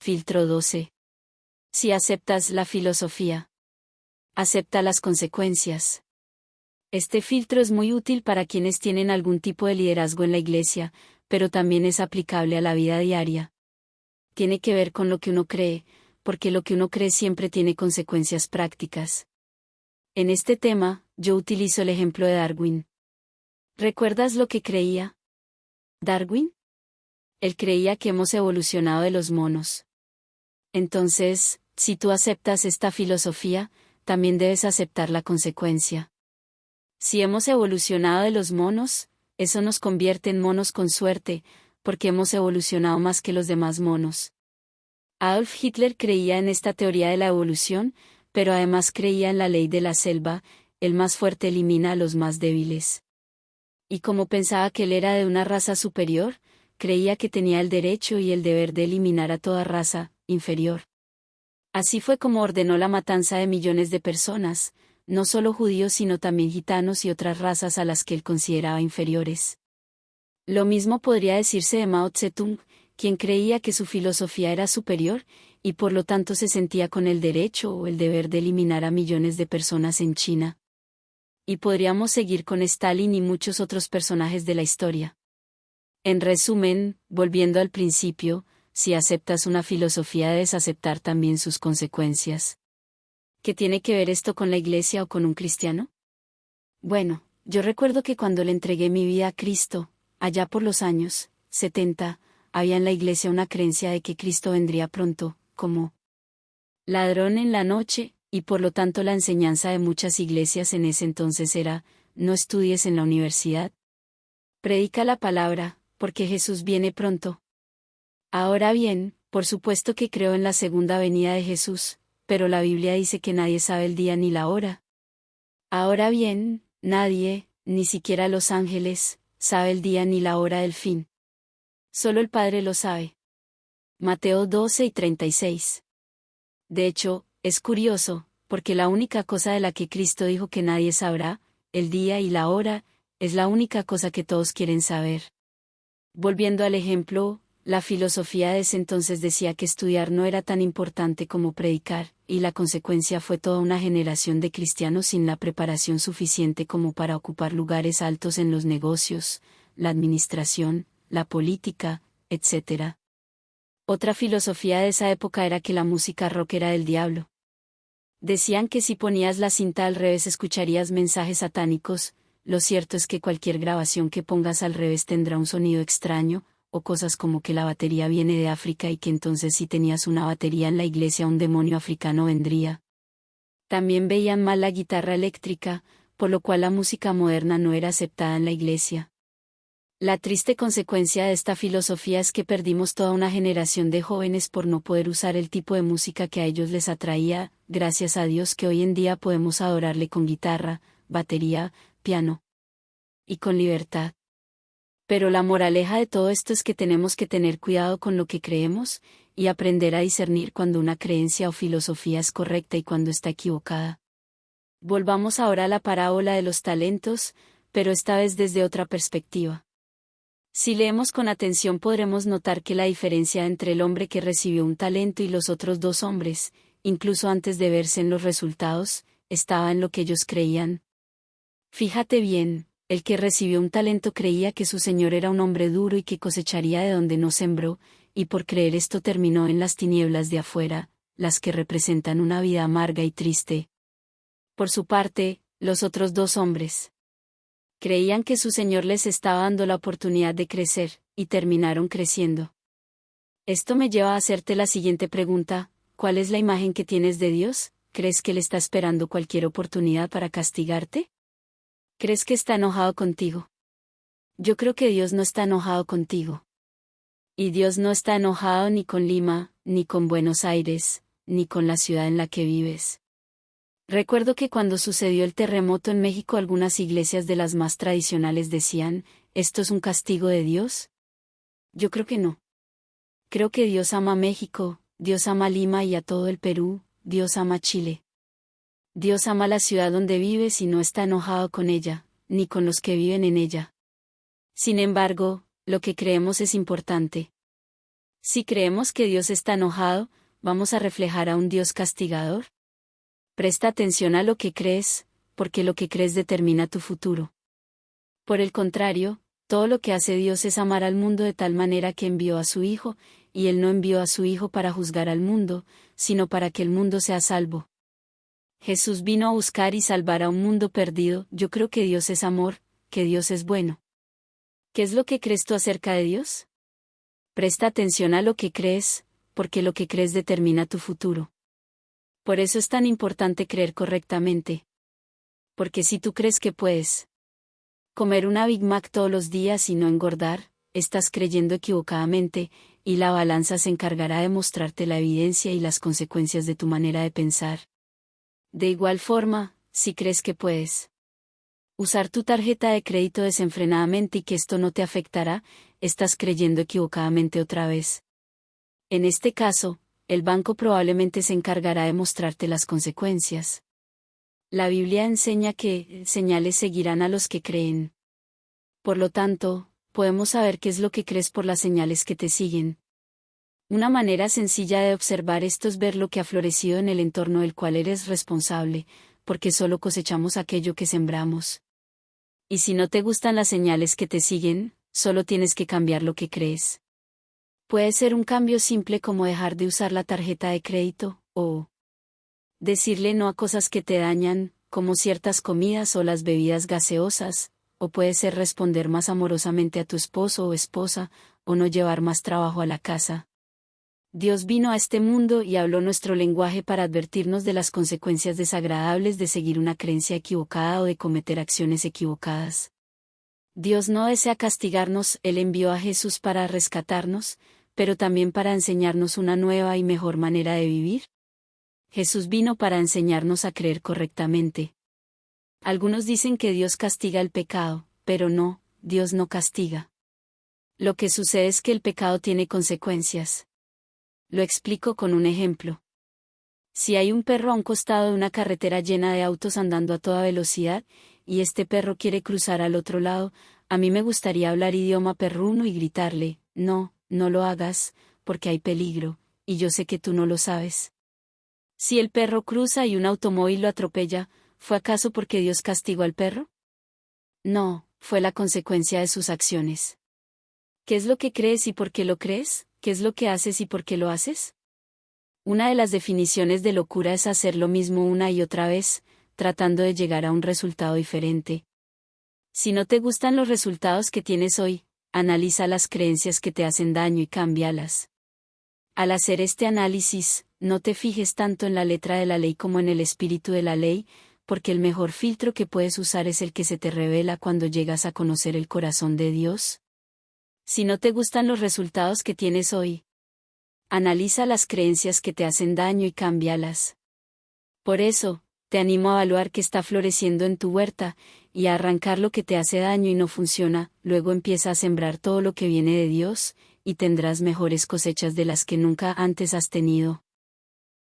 Filtro 12. Si aceptas la filosofía, acepta las consecuencias. Este filtro es muy útil para quienes tienen algún tipo de liderazgo en la iglesia, pero también es aplicable a la vida diaria. Tiene que ver con lo que uno cree, porque lo que uno cree siempre tiene consecuencias prácticas. En este tema, yo utilizo el ejemplo de Darwin. ¿Recuerdas lo que creía Darwin? Él creía que hemos evolucionado de los monos. Entonces, si tú aceptas esta filosofía, también debes aceptar la consecuencia. Si hemos evolucionado de los monos, eso nos convierte en monos con suerte, porque hemos evolucionado más que los demás monos. Adolf Hitler creía en esta teoría de la evolución, pero además creía en la ley de la selva, el más fuerte elimina a los más débiles. Y como pensaba que él era de una raza superior, creía que tenía el derecho y el deber de eliminar a toda raza inferior. Así fue como ordenó la matanza de millones de personas, no solo judíos sino también gitanos y otras razas a las que él consideraba inferiores. Lo mismo podría decirse de Mao Zedong, quien creía que su filosofía era superior, y por lo tanto se sentía con el derecho o el deber de eliminar a millones de personas en China. Y podríamos seguir con Stalin y muchos otros personajes de la historia. En resumen, volviendo al principio, si aceptas una filosofía debes aceptar también sus consecuencias. ¿Qué tiene que ver esto con la iglesia o con un cristiano? Bueno, yo recuerdo que cuando le entregué mi vida a Cristo, allá por los años 70, había en la iglesia una creencia de que Cristo vendría pronto, como ladrón en la noche, y por lo tanto la enseñanza de muchas iglesias en ese entonces era, no estudies en la universidad. Predica la palabra, porque Jesús viene pronto. Ahora bien, por supuesto que creo en la segunda venida de Jesús, pero la Biblia dice que nadie sabe el día ni la hora. Ahora bien, nadie, ni siquiera los ángeles, sabe el día ni la hora del fin. Solo el Padre lo sabe. Mateo 12:36. De hecho, es curioso, porque la única cosa de la que Cristo dijo que nadie sabrá, el día y la hora, es la única cosa que todos quieren saber. Volviendo al ejemplo, la filosofía de ese entonces decía que estudiar no era tan importante como predicar, y la consecuencia fue toda una generación de cristianos sin la preparación suficiente como para ocupar lugares altos en los negocios, la administración, la política, etc. Otra filosofía de esa época era que la música rock era del diablo. Decían que si ponías la cinta al revés escucharías mensajes satánicos. Lo cierto es que cualquier grabación que pongas al revés tendrá un sonido extraño, o cosas como que la batería viene de África y que entonces si tenías una batería en la iglesia un demonio africano vendría. También veían mal la guitarra eléctrica, por lo cual la música moderna no era aceptada en la iglesia. La triste consecuencia de esta filosofía es que perdimos toda una generación de jóvenes por no poder usar el tipo de música que a ellos les atraía, gracias a Dios que hoy en día podemos adorarle con guitarra, batería, piano. Y con libertad. Pero la moraleja de todo esto es que tenemos que tener cuidado con lo que creemos, y aprender a discernir cuando una creencia o filosofía es correcta y cuando está equivocada. Volvamos ahora a la parábola de los talentos, pero esta vez desde otra perspectiva. Si leemos con atención podremos notar que la diferencia entre el hombre que recibió un talento y los otros dos hombres, incluso antes de verse en los resultados, estaba en lo que ellos creían. Fíjate bien, el que recibió un talento creía que su señor era un hombre duro y que cosecharía de donde no sembró, y por creer esto terminó en las tinieblas de afuera, las que representan una vida amarga y triste. Por su parte, los otros dos hombres creían que su Señor les estaba dando la oportunidad de crecer, y terminaron creciendo. Esto me lleva a hacerte la siguiente pregunta: ¿cuál es la imagen que tienes de Dios? ¿Crees que Él está esperando cualquier oportunidad para castigarte? ¿Crees que está enojado contigo? Yo creo que Dios no está enojado contigo. Y Dios no está enojado ni con Lima, ni con Buenos Aires, ni con la ciudad en la que vives. Recuerdo que cuando sucedió el terremoto en México algunas iglesias de las más tradicionales decían, ¿esto es un castigo de Dios? Yo creo que no. Creo que Dios ama a México, Dios ama a Lima y a todo el Perú, Dios ama a Chile. Dios ama la ciudad donde vives y no está enojado con ella, ni con los que viven en ella. Sin embargo, lo que creemos es importante. Si creemos que Dios está enojado, ¿vamos a reflejar a un Dios castigador? Presta atención a lo que crees, porque lo que crees determina tu futuro. Por el contrario, todo lo que hace Dios es amar al mundo de tal manera que envió a su Hijo, y Él no envió a su Hijo para juzgar al mundo, sino para que el mundo sea salvo. Jesús vino a buscar y salvar a un mundo perdido. Yo creo que Dios es amor, que Dios es bueno. ¿Qué es lo que crees tú acerca de Dios? Presta atención a lo que crees, porque lo que crees determina tu futuro. Por eso es tan importante creer correctamente. Porque si tú crees que puedes comer una Big Mac todos los días y no engordar, estás creyendo equivocadamente, y la balanza se encargará de mostrarte la evidencia y las consecuencias de tu manera de pensar. De igual forma, si crees que puedes usar tu tarjeta de crédito desenfrenadamente y que esto no te afectará, estás creyendo equivocadamente otra vez. En este caso, el banco probablemente se encargará de mostrarte las consecuencias. La Biblia enseña que señales seguirán a los que creen. Por lo tanto, podemos saber qué es lo que crees por las señales que te siguen. Una manera sencilla de observar esto es ver lo que ha florecido en el entorno del cual eres responsable, porque solo cosechamos aquello que sembramos. Y si no te gustan las señales que te siguen, solo tienes que cambiar lo que crees. Puede ser un cambio simple como dejar de usar la tarjeta de crédito, o decirle no a cosas que te dañan, como ciertas comidas o las bebidas gaseosas, o puede ser responder más amorosamente a tu esposo o esposa, o no llevar más trabajo a la casa. Dios vino a este mundo y habló nuestro lenguaje para advertirnos de las consecuencias desagradables de seguir una creencia equivocada o de cometer acciones equivocadas. Dios no desea castigarnos, Él envió a Jesús para rescatarnos, pero también para enseñarnos una nueva y mejor manera de vivir. Jesús vino para enseñarnos a creer correctamente. Algunos dicen que Dios castiga el pecado, pero no, Dios no castiga. Lo que sucede es que el pecado tiene consecuencias. Lo explico con un ejemplo. Si hay un perro a un costado de una carretera llena de autos andando a toda velocidad, y este perro quiere cruzar al otro lado, a mí me gustaría hablar idioma perruno y gritarle, no, no lo hagas, porque hay peligro, y yo sé que tú no lo sabes. Si el perro cruza y un automóvil lo atropella, ¿fue acaso porque Dios castigó al perro? No, fue la consecuencia de sus acciones. ¿Qué es lo que crees y por qué lo crees? ¿Qué es lo que haces y por qué lo haces? Una de las definiciones de locura es hacer lo mismo una y otra vez, tratando de llegar a un resultado diferente. Si no te gustan los resultados que tienes hoy, analiza las creencias que te hacen daño y cámbialas. Al hacer este análisis, no te fijes tanto en la letra de la ley como en el espíritu de la ley, porque el mejor filtro que puedes usar es el que se te revela cuando llegas a conocer el corazón de Dios. Si no te gustan los resultados que tienes hoy, analiza las creencias que te hacen daño y cámbialas. Por eso, te animo a evaluar qué está floreciendo en tu huerta, y a arrancar lo que te hace daño y no funciona, luego empieza a sembrar todo lo que viene de Dios, y tendrás mejores cosechas de las que nunca antes has tenido.